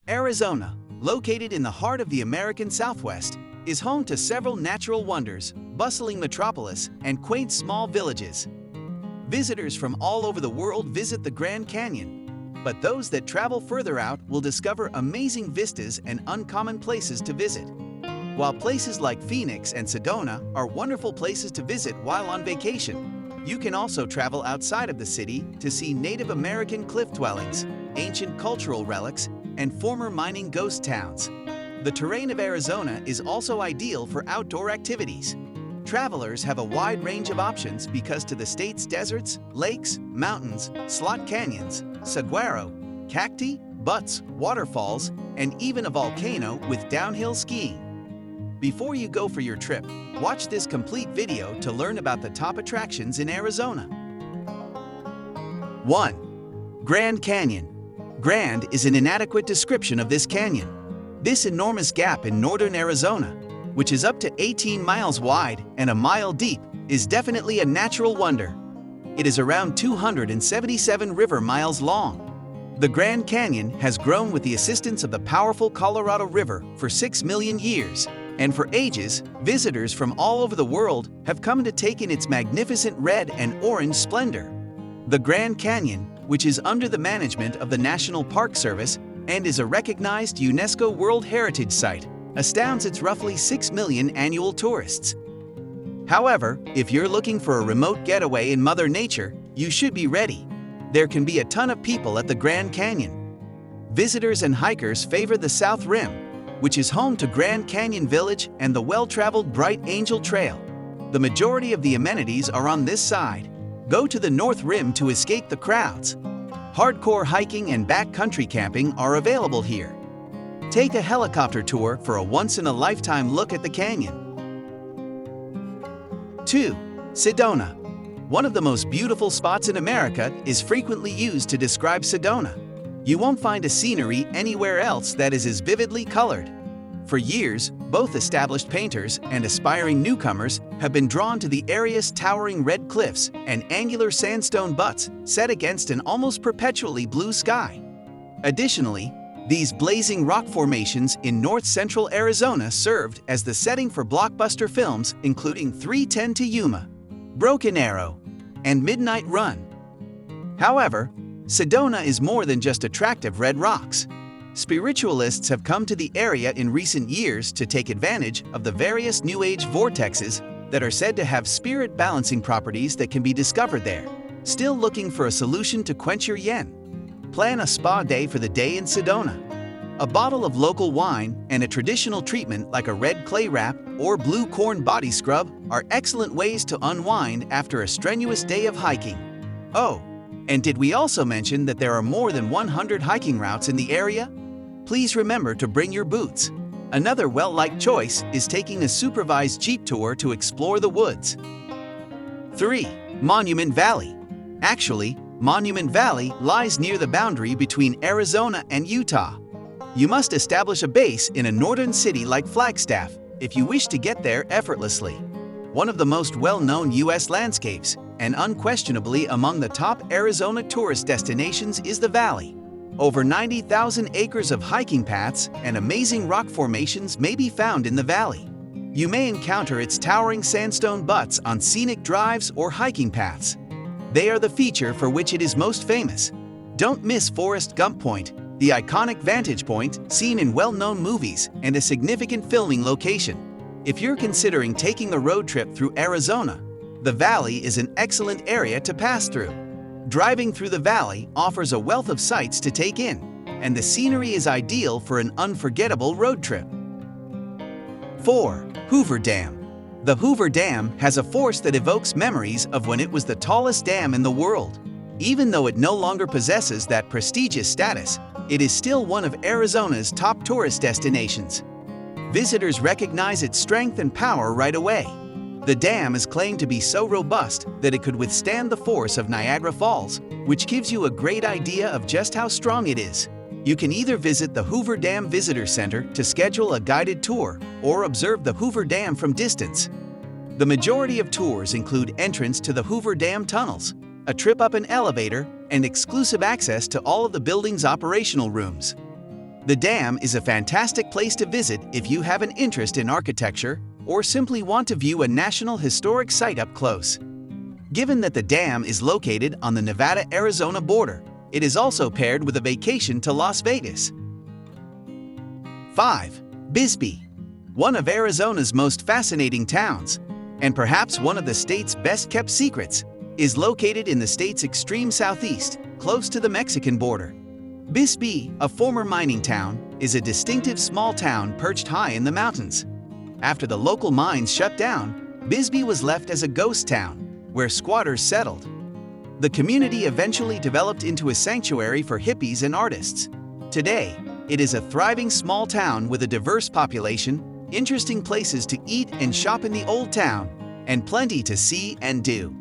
Arizona, located in the heart of the American Southwest, is home to several natural wonders, bustling metropolis, and quaint small villages. Visitors from all over the world visit the Grand Canyon, but those that travel further out will discover amazing vistas and uncommon places to visit. While places like Phoenix and Sedona are wonderful places to visit while on vacation, you can also travel outside of the city to see Native American cliff dwellings, ancient cultural relics, and former mining ghost towns. The terrain of Arizona is also ideal for outdoor activities. Travelers have a wide range of options because to the state's deserts, lakes, mountains, slot canyons, saguaro, cacti, buttes, waterfalls, and even a volcano with downhill skiing. Before you go for your trip, watch this complete video to learn about the top attractions in Arizona. 1. Grand Canyon. Grand is an inadequate description of this canyon. This enormous gap in northern Arizona, which is up to 18 miles wide and a mile deep, is definitely a natural wonder. It is around 277 river miles long. The Grand Canyon has grown with the assistance of the powerful Colorado River for 6 million years, and for ages, visitors from all over the world have come to take in its magnificent red and orange splendor. The Grand Canyon, which is under the management of the National Park Service and is a recognized UNESCO World Heritage Site, astounds its roughly 6 million annual tourists. However, if you're looking for a remote getaway in Mother Nature, you should be ready. There can be a ton of people at the Grand Canyon. Visitors and hikers favor the South Rim, which is home to Grand Canyon Village and the well-traveled Bright Angel Trail. The majority of the amenities are on this side. Go to the North Rim to escape the crowds. Hardcore hiking and backcountry camping are available here. Take a helicopter tour for a once-in-a-lifetime look at the canyon. 2. Sedona. One of the most beautiful spots in America is frequently used to describe Sedona. You won't find a scenery anywhere else that is as vividly colored. For years, both established painters and aspiring newcomers have been drawn to the area's towering red cliffs and angular sandstone buttes set against an almost perpetually blue sky. Additionally, these blazing rock formations in north-central Arizona served as the setting for blockbuster films including 3:10 to Yuma, Broken Arrow, and Midnight Run. However, Sedona is more than just attractive red rocks. Spiritualists have come to the area in recent years to take advantage of the various New Age vortexes that are said to have spirit-balancing properties that can be discovered there. Still looking for a solution to quench your yen? Plan a spa day for the day in Sedona. A bottle of local wine and a traditional treatment like a red clay wrap or blue corn body scrub are excellent ways to unwind after a strenuous day of hiking. Oh, and did we also mention that there are more than 100 hiking routes in the area? Please remember to bring your boots. Another well-liked choice is taking a supervised Jeep tour to explore the woods. 3. Monument Valley. Actually, Monument Valley lies near the boundary between Arizona and Utah. You must establish a base in a northern city like Flagstaff if you wish to get there effortlessly. One of the most well-known U.S. landscapes, and unquestionably among the top Arizona tourist destinations, is the valley. Over 90,000 acres of hiking paths and amazing rock formations may be found in the valley. You may encounter its towering sandstone buttes on scenic drives or hiking paths. They are the feature for which it is most famous. Don't miss Forrest Gump Point, the iconic vantage point seen in well-known movies and a significant filming location. If you're considering taking a road trip through Arizona, the valley is an excellent area to pass through. Driving through the valley offers a wealth of sights to take in, and the scenery is ideal for an unforgettable road trip. 4. Hoover Dam. The Hoover Dam has a force that evokes memories of when it was the tallest dam in the world. Even though it no longer possesses that prestigious status, it is still one of Arizona's top tourist destinations. Visitors recognize its strength and power right away. The dam is claimed to be so robust that it could withstand the force of Niagara Falls, which gives you a great idea of just how strong it is. You can either visit the Hoover Dam Visitor Center to schedule a guided tour or observe the Hoover Dam from distance. The majority of tours include entrance to the Hoover Dam tunnels, a trip up an elevator, and exclusive access to all of the building's operational rooms. The dam is a fantastic place to visit if you have an interest in architecture or simply want to view a National Historic Site up close. Given that the dam is located on the Nevada-Arizona border, it is also paired with a vacation to Las Vegas. 5. Bisbee, one of Arizona's most fascinating towns, and perhaps one of the state's best-kept secrets, is located in the state's extreme southeast, close to the Mexican border. Bisbee, a former mining town, is a distinctive small town perched high in the mountains. After the local mines shut down, Bisbee was left as a ghost town, where squatters settled. The community eventually developed into a sanctuary for hippies and artists. Today, it is a thriving small town with a diverse population, interesting places to eat and shop in the old town, and plenty to see and do.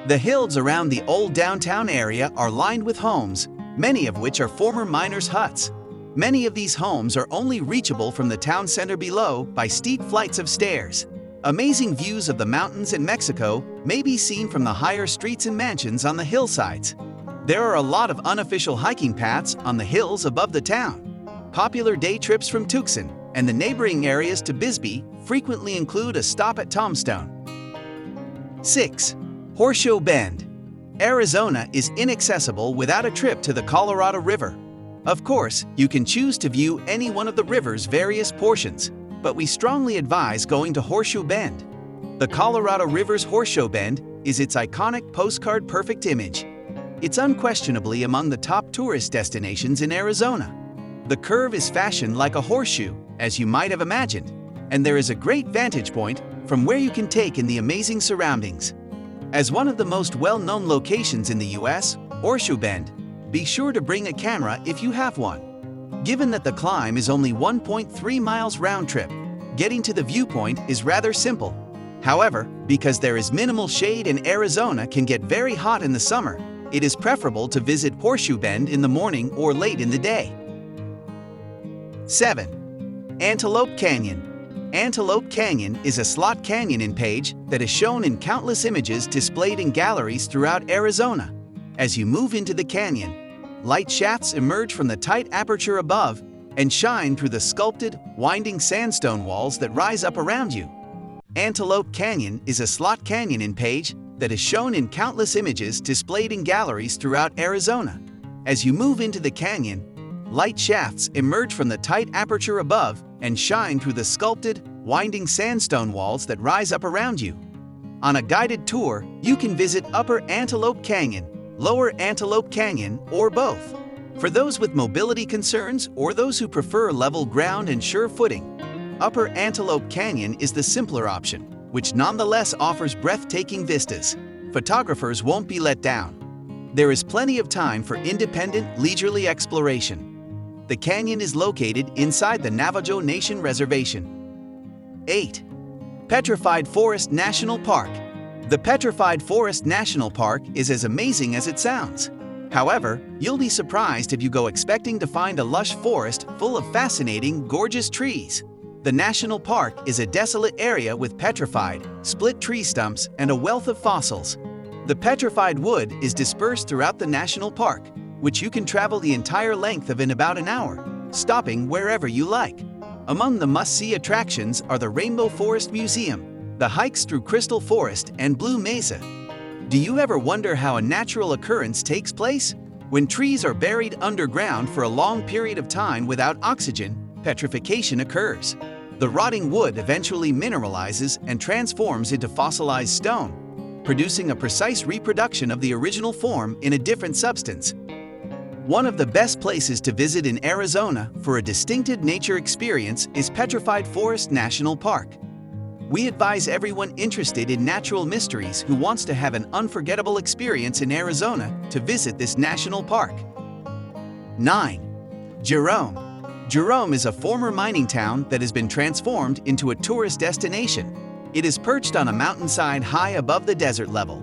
The hills around the old downtown area are lined with homes, many of which are former miners' huts. Many of these homes are only reachable from the town center below by steep flights of stairs. Amazing views of the mountains in Mexico may be seen from the higher streets and mansions on the hillsides. There are a lot of unofficial hiking paths on the hills above the town. Popular day trips from Tucson and the neighboring areas to Bisbee frequently include a stop at Tombstone. 6. Horseshoe Bend. Arizona is inaccessible without a trip to the Colorado River. Of course, you can choose to view any one of the river's various portions, but we strongly advise going to Horseshoe Bend. The Colorado River's Horseshoe Bend is its iconic postcard perfect image. It's unquestionably among the top tourist destinations in Arizona. The curve is fashioned like a horseshoe, as you might have imagined, and there is a great vantage point from where you can take in the amazing surroundings. As one of the most well-known locations in the U.S., Horseshoe Bend, be sure to bring a camera if you have one. Given that the climb is only 1.3 miles round trip, getting to the viewpoint is rather simple. However, because there is minimal shade and Arizona can get very hot in the summer, it is preferable to visit Horseshoe Bend in the morning or late in the day. 7. Antelope Canyon. Antelope Canyon is a slot canyon page that is shown in countless images displayed in galleries throughout Arizona. As you move into the canyon, light shafts emerge from the tight aperture above and shine through the sculpted, winding sandstone walls that rise up around you. Antelope Canyon is a slot canyon page that is shown in countless images displayed in galleries throughout Arizona. As you move into the canyon, light shafts emerge from the tight aperture above and shine through the sculpted, winding sandstone walls that rise up around you. On a guided tour, you can visit Upper Antelope Canyon, Lower Antelope Canyon, or both. For those with mobility concerns or those who prefer level ground and sure footing, Upper Antelope Canyon is the simpler option, which nonetheless offers breathtaking vistas. Photographers won't be let down. There is plenty of time for independent, leisurely exploration. The canyon is located inside the Navajo Nation Reservation. 8. Petrified Forest National Park. The Petrified Forest National Park is as amazing as it sounds. However, you'll be surprised if you go expecting to find a lush forest full of fascinating, gorgeous trees. The national park is a desolate area with petrified, split tree stumps and a wealth of fossils. The petrified wood is dispersed throughout the national park, which you can travel the entire length of in about an hour, stopping wherever you like. Among the must-see attractions are the Rainbow Forest Museum, the hikes through Crystal Forest and Blue Mesa. Do you ever wonder how a natural occurrence takes place? When trees are buried underground for a long period of time without oxygen, petrification occurs. The rotting wood eventually mineralizes and transforms into fossilized stone, producing a precise reproduction of the original form in a different substance. One of the best places to visit in Arizona for a distinctive nature experience is Petrified Forest National Park. We advise everyone interested in natural mysteries who wants to have an unforgettable experience in Arizona to visit this national park. 9. Jerome. Jerome is a former mining town that has been transformed into a tourist destination. It is perched on a mountainside high above the desert level.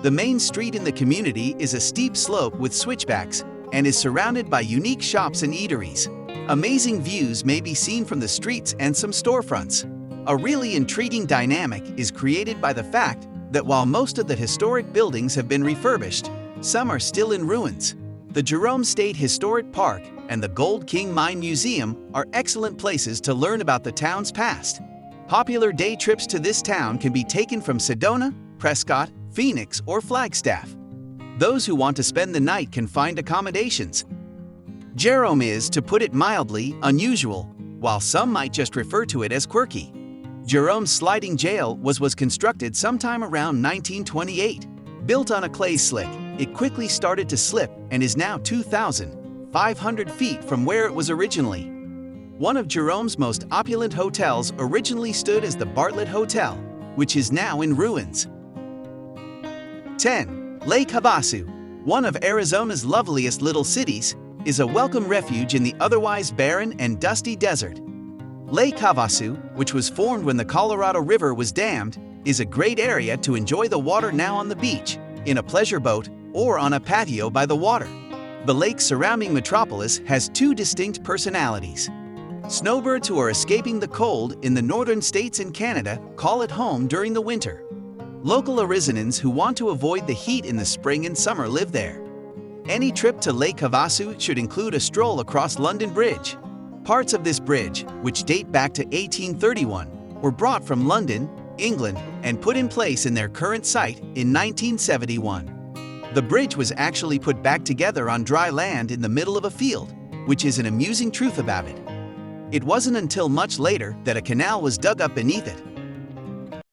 The main street in the community is a steep slope with switchbacks and is surrounded by unique shops and eateries. Amazing views may be seen from the streets and some storefronts. A really intriguing dynamic is created by the fact that while most of the historic buildings have been refurbished, some are still in ruins. The Jerome State Historic Park and the Gold King Mine Museum are excellent places to learn about the town's past. Popular day trips to this town can be taken from Sedona, Prescott, Phoenix, or Flagstaff. Those who want to spend the night can find accommodations. Jerome is, to put it mildly, unusual, while some might just refer to it as quirky. Jerome's sliding jail was constructed sometime around 1928. Built on a clay slick, it quickly started to slip and is now 2,500 feet from where it was originally. One of Jerome's most opulent hotels originally stood as the Bartlett Hotel, which is now in ruins. 10. Lake Havasu, one of Arizona's loveliest little cities, is a welcome refuge in the otherwise barren and dusty desert. Lake Havasu, which was formed when the Colorado River was dammed, is a great area to enjoy the water now on the beach, in a pleasure boat, or on a patio by the water. The lake surrounding Metropolis has two distinct personalities. Snowbirds who are escaping the cold in the northern states and Canada call it home during the winter. Local Arizonans who want to avoid the heat in the spring and summer live there. Any trip to Lake Havasu should include a stroll across London Bridge. Parts of this bridge, which date back to 1831, were brought from London, England, and put in place in their current site in 1971. The bridge was actually put back together on dry land in the middle of a field, which is an amusing truth about it. It wasn't until much later that a canal was dug up beneath it.